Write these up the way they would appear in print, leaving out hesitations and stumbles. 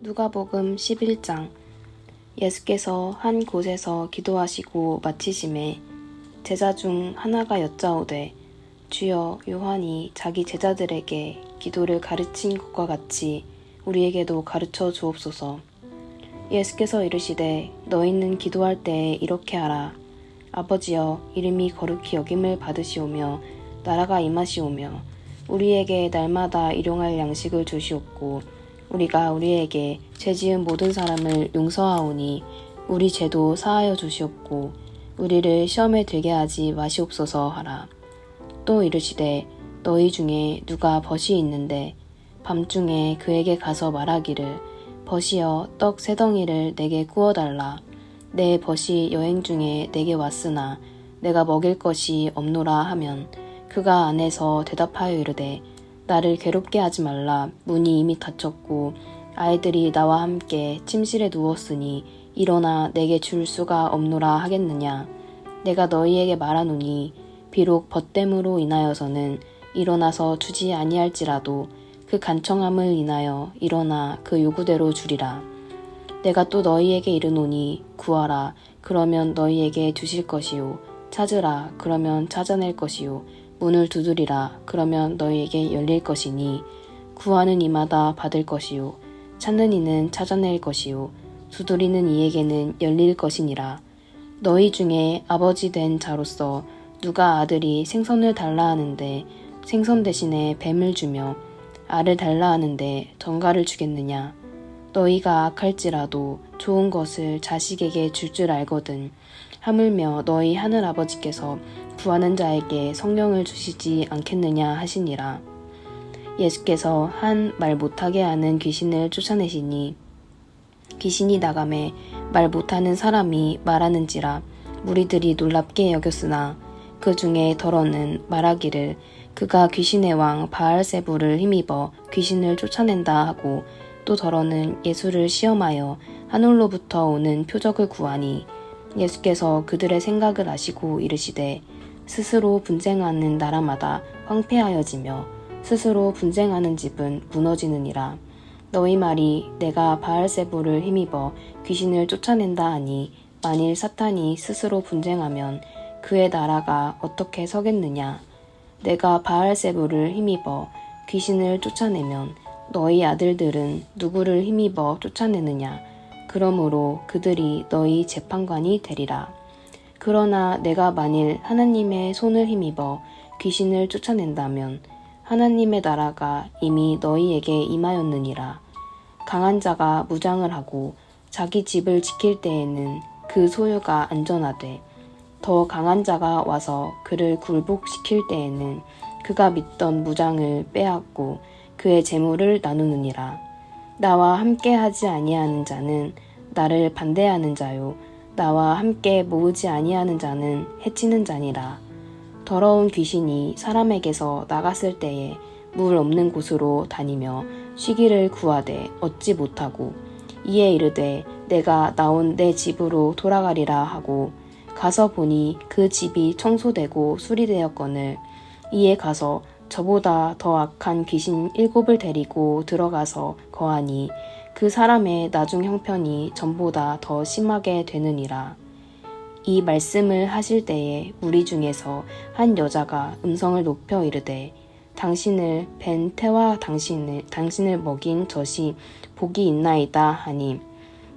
누가복음 11장. 예수께서 한 곳에서 기도하시고 마치심에 제자 중 하나가 여짜오되, 주여, 요한이 자기 제자들에게 기도를 가르친 것과 같이 우리에게도 가르쳐 주옵소서. 예수께서 이르시되, 너희는 기도할 때에 이렇게 하라. 아버지여, 이름이 거룩히 여김을 받으시오며 나라가 임하시오며 우리에게 날마다 일용할 양식을 주시옵고, 우리가 우리에게 죄지은 모든 사람을 용서하오니 우리 죄도 사하여 주시옵고, 우리를 시험에 들게 하지 마시옵소서 하라. 또 이르시되, 너희 중에 누가 벗이 있는데 밤중에 그에게 가서 말하기를, 벗이여, 떡 3덩이를 내게 구워달라. 내 벗이 여행 중에 내게 왔으나 내가 먹일 것이 없노라 하면, 그가 안에서 대답하여 이르되, 나를 괴롭게 하지 말라. 문이 이미 닫혔고 아이들이 나와 함께 침실에 누웠으니 일어나 내게 줄 수가 없노라 하겠느냐. 내가 너희에게 말하노니 비록 벗됨으로 인하여서는 일어나서 주지 아니할지라도 그 간청함을 인하여 일어나 그 요구대로 주리라. 내가 또 너희에게 이르노니 구하라, 그러면 너희에게 주실 것이요. 찾으라, 그러면 찾아낼 것이요. 문을 두드리라, 그러면 너희에게 열릴 것이니, 구하는 이마다 받을 것이요. 찾는 이는 찾아낼 것이요. 두드리는 이에게는 열릴 것이니라. 너희 중에 아버지 된 자로서 누가 아들이 생선을 달라 하는데 생선 대신에 뱀을 주며, 알을 달라 하는데 전갈을 주겠느냐. 너희가 악할지라도 좋은 것을 자식에게 줄 줄 알거든. 하물며 너희 하늘아버지께서 구하는 자에게 성령을 주시지 않겠느냐 하시니라. 예수께서 한 말 못하게 하는 귀신을 쫓아내시니 귀신이 나가매 말 못하는 사람이 말하는지라 무리들이 놀랍게 여겼으나, 그 중에 더러는 말하기를 그가 귀신의 왕 바알세불을 힘입어 귀신을 쫓아낸다 하고, 또 더러는 예수를 시험하여 하늘로부터 오는 표적을 구하니, 예수께서 그들의 생각을 아시고 이르시되, 스스로 분쟁하는 나라마다 황폐하여지며 스스로 분쟁하는 집은 무너지느니라. 너희 말이 내가 바알세불을 힘입어 귀신을 쫓아낸다 하니, 만일 사탄이 스스로 분쟁하면 그의 나라가 어떻게 서겠느냐. 내가 바알세불을 힘입어 귀신을 쫓아내면 너희 아들들은 누구를 힘입어 쫓아내느냐. 그러므로 그들이 너희 재판관이 되리라. 그러나 내가 만일 하나님의 손을 힘입어 귀신을 쫓아낸다면 하나님의 나라가 이미 너희에게 임하였느니라. 강한 자가 무장을 하고 자기 집을 지킬 때에는 그 소유가 안전하되, 더 강한 자가 와서 그를 굴복시킬 때에는 그가 믿던 무장을 빼앗고 그의 재물을 나누느니라. 나와 함께하지 아니하는 자는 나를 반대하는 자요, 나와 함께 모으지 아니하는 자는 해치는 자니라. 더러운 귀신이 사람에게서 나갔을 때에 물 없는 곳으로 다니며 쉬기를 구하되 얻지 못하고, 이에 이르되 내가 나온 내 집으로 돌아가리라 하고 가서 보니 그 집이 청소되고 수리되었거늘, 이에 가서 저보다 더 악한 귀신 7을 데리고 들어가서 거하니 그 사람의 나중 형편이 전보다 더 심하게 되느니라. 이 말씀을 하실 때에 무리 중에서 한 여자가 음성을 높여 이르되, 당신을 뵌 태와 당신을 먹인 젖이 복이 있나이다 하니,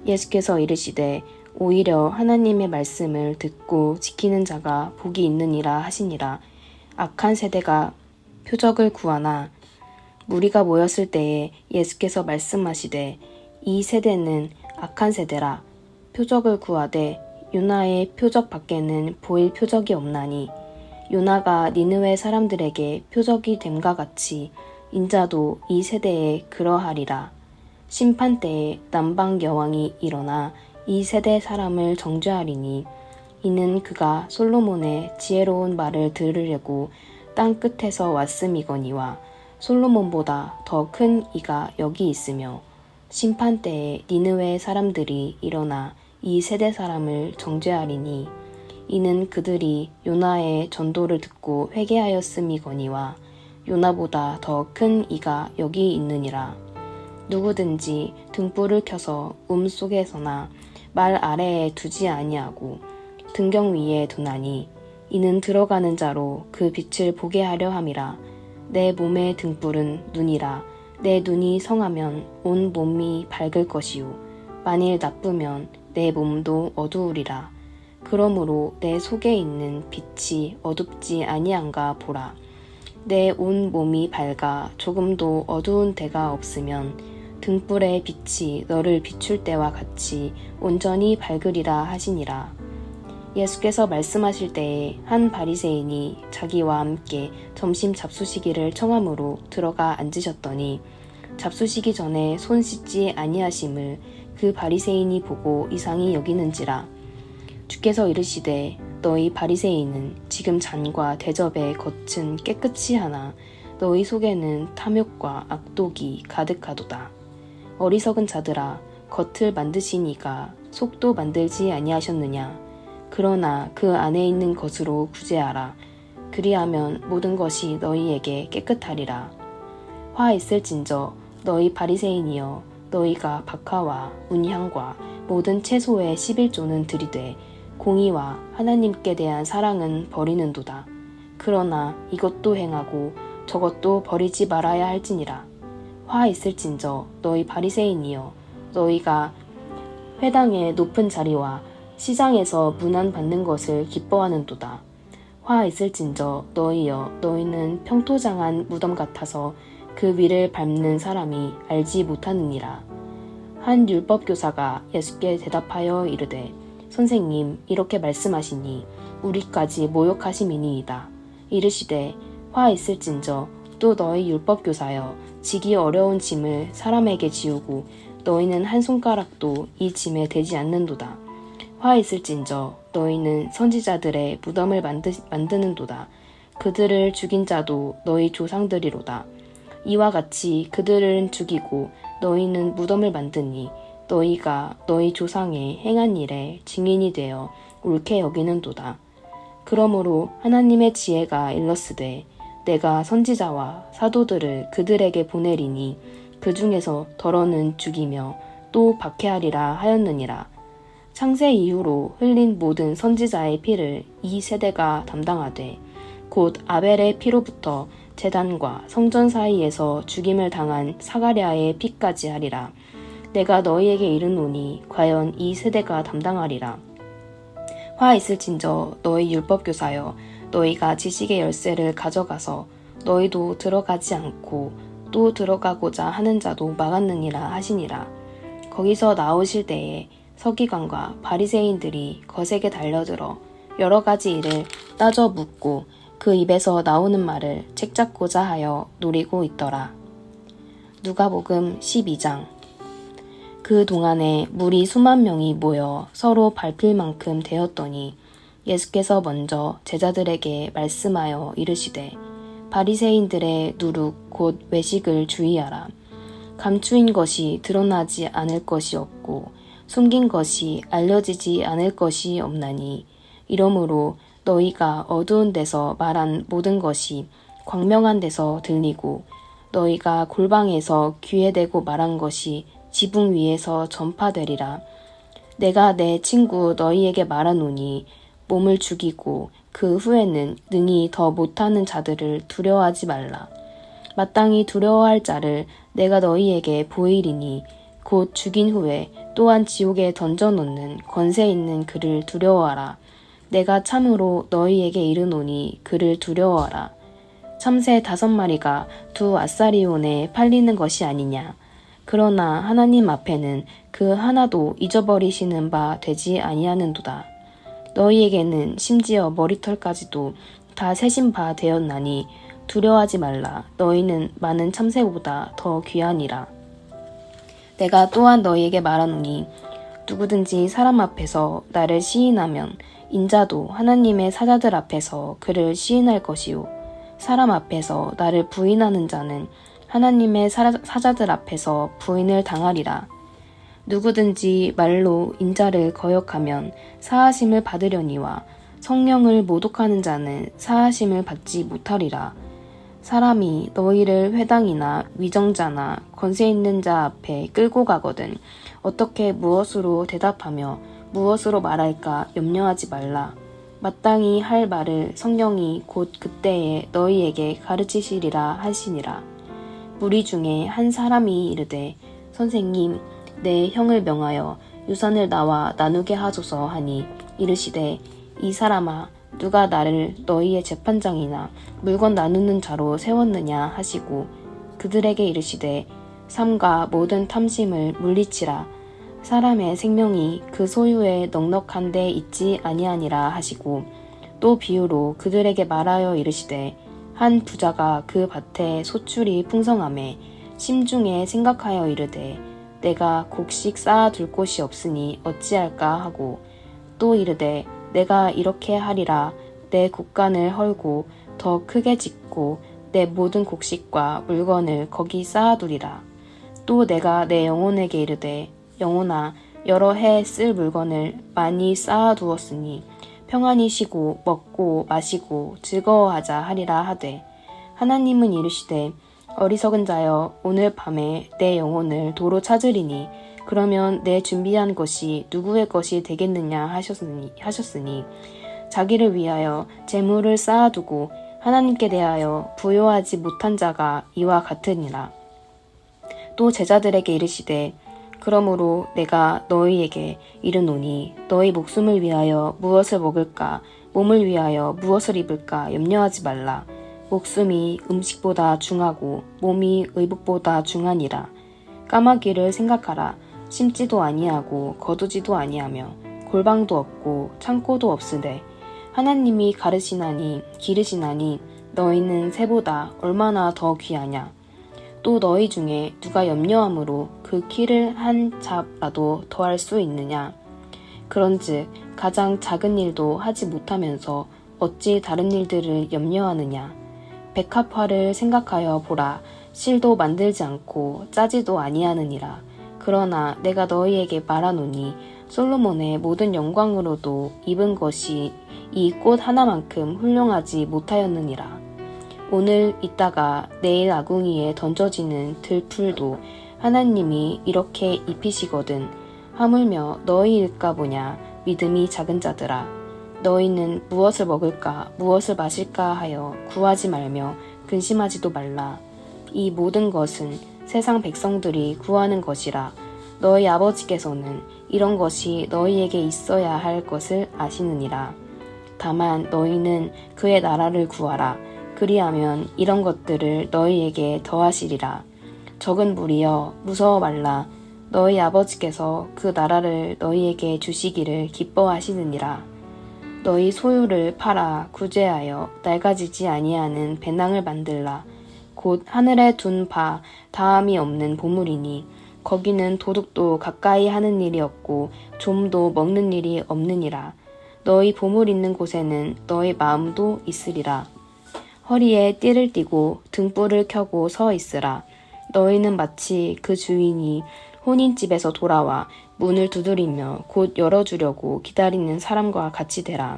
예수께서 이르시되, 오히려 하나님의 말씀을 듣고 지키는 자가 복이 있느니라 하시니라. 악한 세대가 표적을 구하나. 무리가 모였을 때에 예수께서 말씀하시되, 이 세대는 악한 세대라. 표적을 구하되 요나의 표적 밖에는 보일 표적이 없나니, 요나가 니느웨 사람들에게 표적이 됨과 같이 인자도 이 세대에 그러하리라. 심판 때에 남방 여왕이 일어나 이 세대 사람을 정죄하리니, 이는 그가 솔로몬의 지혜로운 말을 들으려고 땅 끝에서 왔음이거니와, 솔로몬보다 더 큰 이가 여기 있으며, 심판 때에 니느웨 사람들이 일어나 이 세대 사람을 정죄하리니, 이는 그들이 요나의 전도를 듣고 회개하였음이거니와, 요나보다 더 큰 이가 여기 있느니라. 누구든지 등불을 켜서 속에서나 말 아래에 두지 아니하고 등경 위에 두나니 이는 들어가는 자로 그 빛을 보게 하려 함이라. 내 몸의 등불은 눈이라. 내 눈이 성하면 온 몸이 밝을 것이요 만일 나쁘면 내 몸도 어두우리라. 그러므로 내 속에 있는 빛이 어둡지 아니한가 보라. 내 온 몸이 밝아 조금도 어두운 데가 없으면 등불의 빛이 너를 비출 때와 같이 온전히 밝으리라 하시니라. 예수께서 말씀하실 때에 한 바리새인이 자기와 함께 점심 잡수시기를 청함으로 들어가 앉으셨더니 잡수시기 전에 손 씻지 아니하심을 그 바리새인이 보고 이상히 여기는지라. 주께서 이르시되 너희 바리새인은 지금 잔과 대접의 겉은 깨끗이 하나 너희 속에는 탐욕과 악독이 가득하도다. 어리석은 자들아, 겉을 만드시니가 속도 만들지 아니하셨느냐. 그러나 그 안에 있는 것으로 구제하라. 그리하면 모든 것이 너희에게 깨끗하리라. 화 있을진저 너희 바리새인이여, 너희가 박하와 운향과 모든 채소의 11조는 들이되 공의와 하나님께 대한 사랑은 버리는도다. 그러나 이것도 행하고 저것도 버리지 말아야 할지니라. 화 있을진저 너희 바리새인이여, 너희가 회당의 높은 자리와 시장에서 문안 받는 것을 기뻐하는도다. 화 있을진저 너희여, 너희는 평토장한 무덤 같아서 그 위를 밟는 사람이 알지 못하느니라. 한 율법교사가 예수께 대답하여 이르되 선생님, 이렇게 말씀하시니 우리까지 모욕하심이니이다. 이르시되 화 있을진저 또 너희 율법교사여, 지기 어려운 짐을 사람에게 지우고 너희는 한 손가락도 이 짐에 대지 않는도다. 화 있을진저 너희는 선지자들의 무덤을 만드는도다. 그들을 죽인 자도 너희 조상들이로다. 이와 같이 그들은 죽이고 너희는 무덤을 만드니 너희가 너희 조상의 행한 일에 증인이 되어 옳게 여기는도다. 그러므로 하나님의 지혜가 일렀으되 내가 선지자와 사도들을 그들에게 보내리니 그 중에서 더러는 죽이며 또 박해하리라 하였느니라. 창세 이후로 흘린 모든 선지자의 피를 이 세대가 담당하되 곧 아벨의 피로부터 제단과 성전 사이에서 죽임을 당한 사가랴의 피까지 하리라. 내가 너희에게 이르노니 과연 이 세대가 담당하리라. 화 있을진저 너희 율법교사여, 너희가 지식의 열쇠를 가져가서 너희도 들어가지 않고 또 들어가고자 하는 자도 막았느니라 하시니라. 거기서 나오실 때에 서기관과 바리새인들이 거세게 달려들어 여러 가지 일을 따져 묻고 그 입에서 나오는 말을 책잡고자 하여 노리고 있더라. 누가복음 12장. 그 동안에 무리 수만 명이 모여 서로 밟힐 만큼 되었더니 예수께서 먼저 제자들에게 말씀하여 이르시되 바리새인들의 누룩 곧 외식을 주의하라. 감추인 것이 드러나지 않을 것이 없고 숨긴 것이 알려지지 않을 것이 없나니 이러므로 너희가 어두운 데서 말한 모든 것이 광명한 데서 들리고 너희가 골방에서 귀에 대고 말한 것이 지붕 위에서 전파되리라. 내가 내 친구 너희에게 말하노니 몸을 죽이고 그 후에는 능히 더 못하는 자들을 두려워하지 말라. 마땅히 두려워할 자를 내가 너희에게 보이리니 곧 죽인 후에 또한 지옥에 던져놓는 권세 있는 그를 두려워하라. 내가 참으로 너희에게 이르노니 그를 두려워하라. 참새 5마리가 2 아사리온에 팔리는 것이 아니냐. 그러나 하나님 앞에는 그 하나도 잊어버리시는 바 되지 아니하는도다. 너희에게는 심지어 머리털까지도 다 세신 바 되었나니 두려워하지 말라. 너희는 많은 참새보다 더 귀하니라. 내가 또한 너희에게 말하노니 누구든지 사람 앞에서 나를 시인하면 인자도 하나님의 사자들 앞에서 그를 시인할 것이요 사람 앞에서 나를 부인하는 자는 하나님의 사자들 앞에서 부인을 당하리라. 누구든지 말로 인자를 거역하면 사하심을 받으려니와 성령을 모독하는 자는 사하심을 받지 못하리라. 사람이 너희를 회당이나 위정자나 권세 있는 자 앞에 끌고 가거든 어떻게 무엇으로 대답하며 무엇으로 말할까 염려하지 말라. 마땅히 할 말을 성령이 곧 그때에 너희에게 가르치시리라 하시니라. 무리 중에 한 사람이 이르되 선생님 내 형을 명하여 유산을 나와 나누게 하소서 하니 이르시되 이 사람아 누가 나를 너희의 재판장이나 물건 나누는 자로 세웠느냐 하시고 그들에게 이르시되 삼가 모든 탐심을 물리치라. 사람의 생명이 그 소유에 넉넉한 데 있지 아니하니라 하시고 또 비유로 그들에게 말하여 이르시되 한 부자가 그 밭에 소출이 풍성하매 심중에 생각하여 이르되 내가 곡식 쌓아둘 곳이 없으니 어찌할까 하고 또 이르되 내가 이렇게 하리라. 내 곡간을 헐고 더 크게 짓고 내 모든 곡식과 물건을 거기 쌓아두리라. 또 내가 내 영혼에게 이르되 영혼아 여러 해 쓸 물건을 많이 쌓아두었으니 평안히 쉬고 먹고 마시고 즐거워하자 하리라 하되 하나님은 이르시되 어리석은 자여 오늘 밤에 내 영혼을 도로 찾으리니 그러면 내 준비한 것이 누구의 것이 되겠느냐 하셨으니 자기를 위하여 재물을 쌓아두고 하나님께 대하여 부요하지 못한 자가 이와 같으니라. 또 제자들에게 이르시되 그러므로 내가 너희에게 이르노니 너희 목숨을 위하여 무엇을 먹을까 몸을 위하여 무엇을 입을까 염려하지 말라. 목숨이 음식보다 중하고 몸이 의복보다 중하니라. 까마귀를 생각하라. 심지도 아니하고 거두지도 아니하며 골방도 없고 창고도 없으되 하나님이 기르시나니 너희는 새보다 얼마나 더 귀하냐. 또 너희 중에 누가 염려함으로 그 키를 한 잡라도 더할 수 있느냐. 그런즉 가장 작은 일도 하지 못하면서 어찌 다른 일들을 염려하느냐. 백합화를 생각하여 보라. 실도 만들지 않고 짜지도 아니하느니라. 그러나 내가 너희에게 말하노니 솔로몬의 모든 영광으로도 입은 것이 이 꽃 하나만큼 훌륭하지 못하였느니라. 오늘 있다가 내일 아궁이에 던져지는 들풀도 하나님이 이렇게 입히시거든. 하물며 너희일까 보냐. 믿음이 작은 자들아. 너희는 무엇을 먹을까 무엇을 마실까 하여 구하지 말며 근심하지도 말라. 이 모든 것은 세상 백성들이 구하는 것이라. 너희 아버지께서는 이런 것이 너희에게 있어야 할 것을 아시느니라. 다만 너희는 그의 나라를 구하라. 그리하면 이런 것들을 너희에게 더하시리라. 적은 무리여 무서워 말라. 너희 아버지께서 그 나라를 너희에게 주시기를 기뻐하시느니라. 너희 소유를 팔아 구제하여 낡아지지 아니하는 배낭을 만들라. 곧 하늘에 둔 바 다함이 없는 보물이니 거기는 도둑도 가까이 하는 일이 없고 좀도 먹는 일이 없느니라. 너희 보물 있는 곳에는 너희 마음도 있으리라. 허리에 띠를 띠고 등불을 켜고 서 있으라. 너희는 마치 그 주인이 혼인집에서 돌아와 문을 두드리며 곧 열어주려고 기다리는 사람과 같이 되라.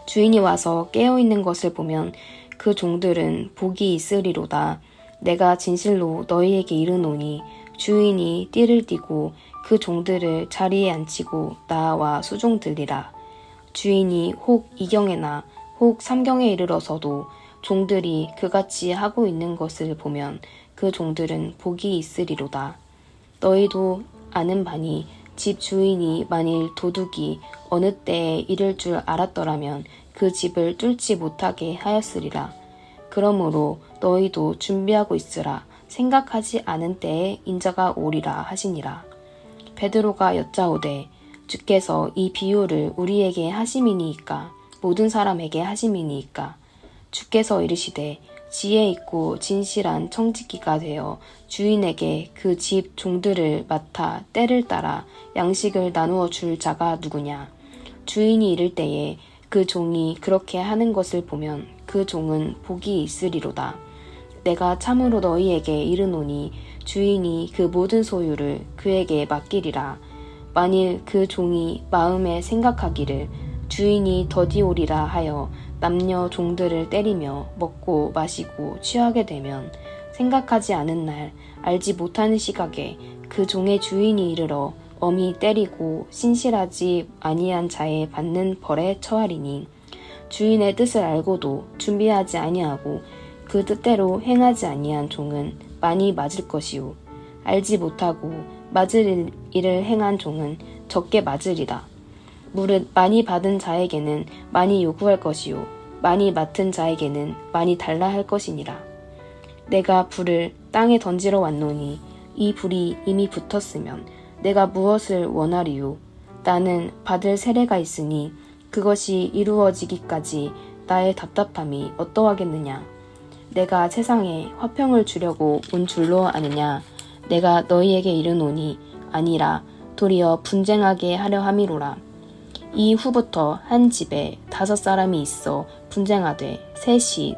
주인이 와서 깨어있는 것을 보면 그 종들은 복이 있으리로다. 내가 진실로 너희에게 이르노니 주인이 띠를 띠고 그 종들을 자리에 앉히고 나와 수종들리라. 주인이 혹 이경에나 혹 삼경에 이르러서도 종들이 그같이 하고 있는 것을 보면 그 종들은 복이 있으리로다. 너희도 아는 바니 집 주인이 만일 도둑이 어느 때에 이를 줄 알았더라면 그 집을 뚫지 못하게 하였으리라. 그러므로 너희도 준비하고 있으라. 생각하지 않은 때에 인자가 오리라 하시니라. 베드로가 여짜오되 주께서 이 비유를 우리에게 하심이니이까 모든 사람에게 하심이니이까. 주께서 이르시되 지혜 있고 진실한 청지기가 되어 주인에게 그 집 종들을 맡아 때를 따라 양식을 나누어 줄 자가 누구냐. 주인이 이를 때에 그 종이 그렇게 하는 것을 보면 그 종은 복이 있으리로다. 내가 참으로 너희에게 이르노니 주인이 그 모든 소유를 그에게 맡기리라. 만일 그 종이 마음에 생각하기를 주인이 더디오리라 하여 남녀 종들을 때리며 먹고 마시고 취하게 되면 생각하지 않은 날 알지 못하는 시각에 그 종의 주인이 이르러 엄히 때리고 신실하지 아니한 자에 받는 벌에 처하리니 주인의 뜻을 알고도 준비하지 아니하고 그 뜻대로 행하지 아니한 종은 많이 맞을 것이요 알지 못하고 맞을 일을 행한 종은 적게 맞으리라. 무릇 많이 받은 자에게는 많이 요구할 것이요 많이 맡은 자에게는 많이 달라 할 것이니라. 내가 불을 땅에 던지러 왔노니 이 불이 이미 붙었으면 내가 무엇을 원하리요? 나는 받을 세례가 있으니 그것이 이루어지기까지 나의 답답함이 어떠하겠느냐? 내가 세상에 화평을 주려고 온 줄로 아느냐? 내가 너희에게 이르노니 아니라 도리어 분쟁하게 하려 함이로라. 이후부터 한 집에 5사람이 있어 분쟁하되 셋이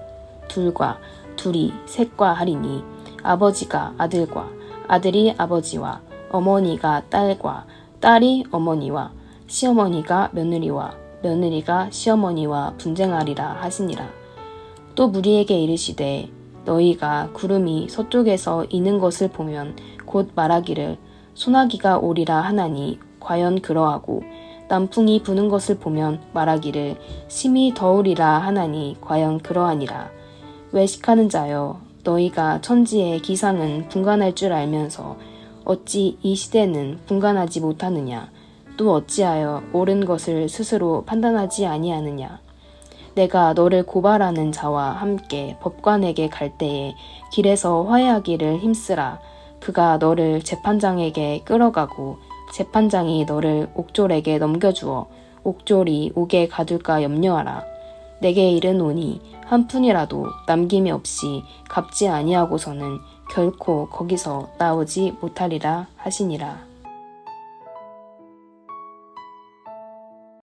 둘과 둘이 셋과 하리니 아버지가 아들과 아들이 아버지와 어머니가 딸과 딸이 어머니와 시어머니가 며느리와 며느리가 시어머니와 분쟁하리라 하시니라. 또 무리에게 이르시되 너희가 구름이 서쪽에서 이는 것을 보면 곧 말하기를 소나기가 오리라 하나니 과연 그러하고 남풍이 부는 것을 보면 말하기를 심히 더우리라 하나니 과연 그러하니라. 외식하는 자여 너희가 천지의 기상은 분간할 줄 알면서 어찌 이 시대는 분간하지 못하느냐? 또 어찌하여 옳은 것을 스스로 판단하지 아니하느냐? 내가 너를 고발하는 자와 함께 법관에게 갈 때에 길에서 화해하기를 힘쓰라. 그가 너를 재판장에게 끌어가고 재판장이 너를 옥졸에게 넘겨주어 옥졸이 옥에 가둘까 염려하라. 내게 이르노니 한 푼이라도 남김이 없이 갚지 아니하고서는 결코 거기서 나오지 못하리라 하시니라.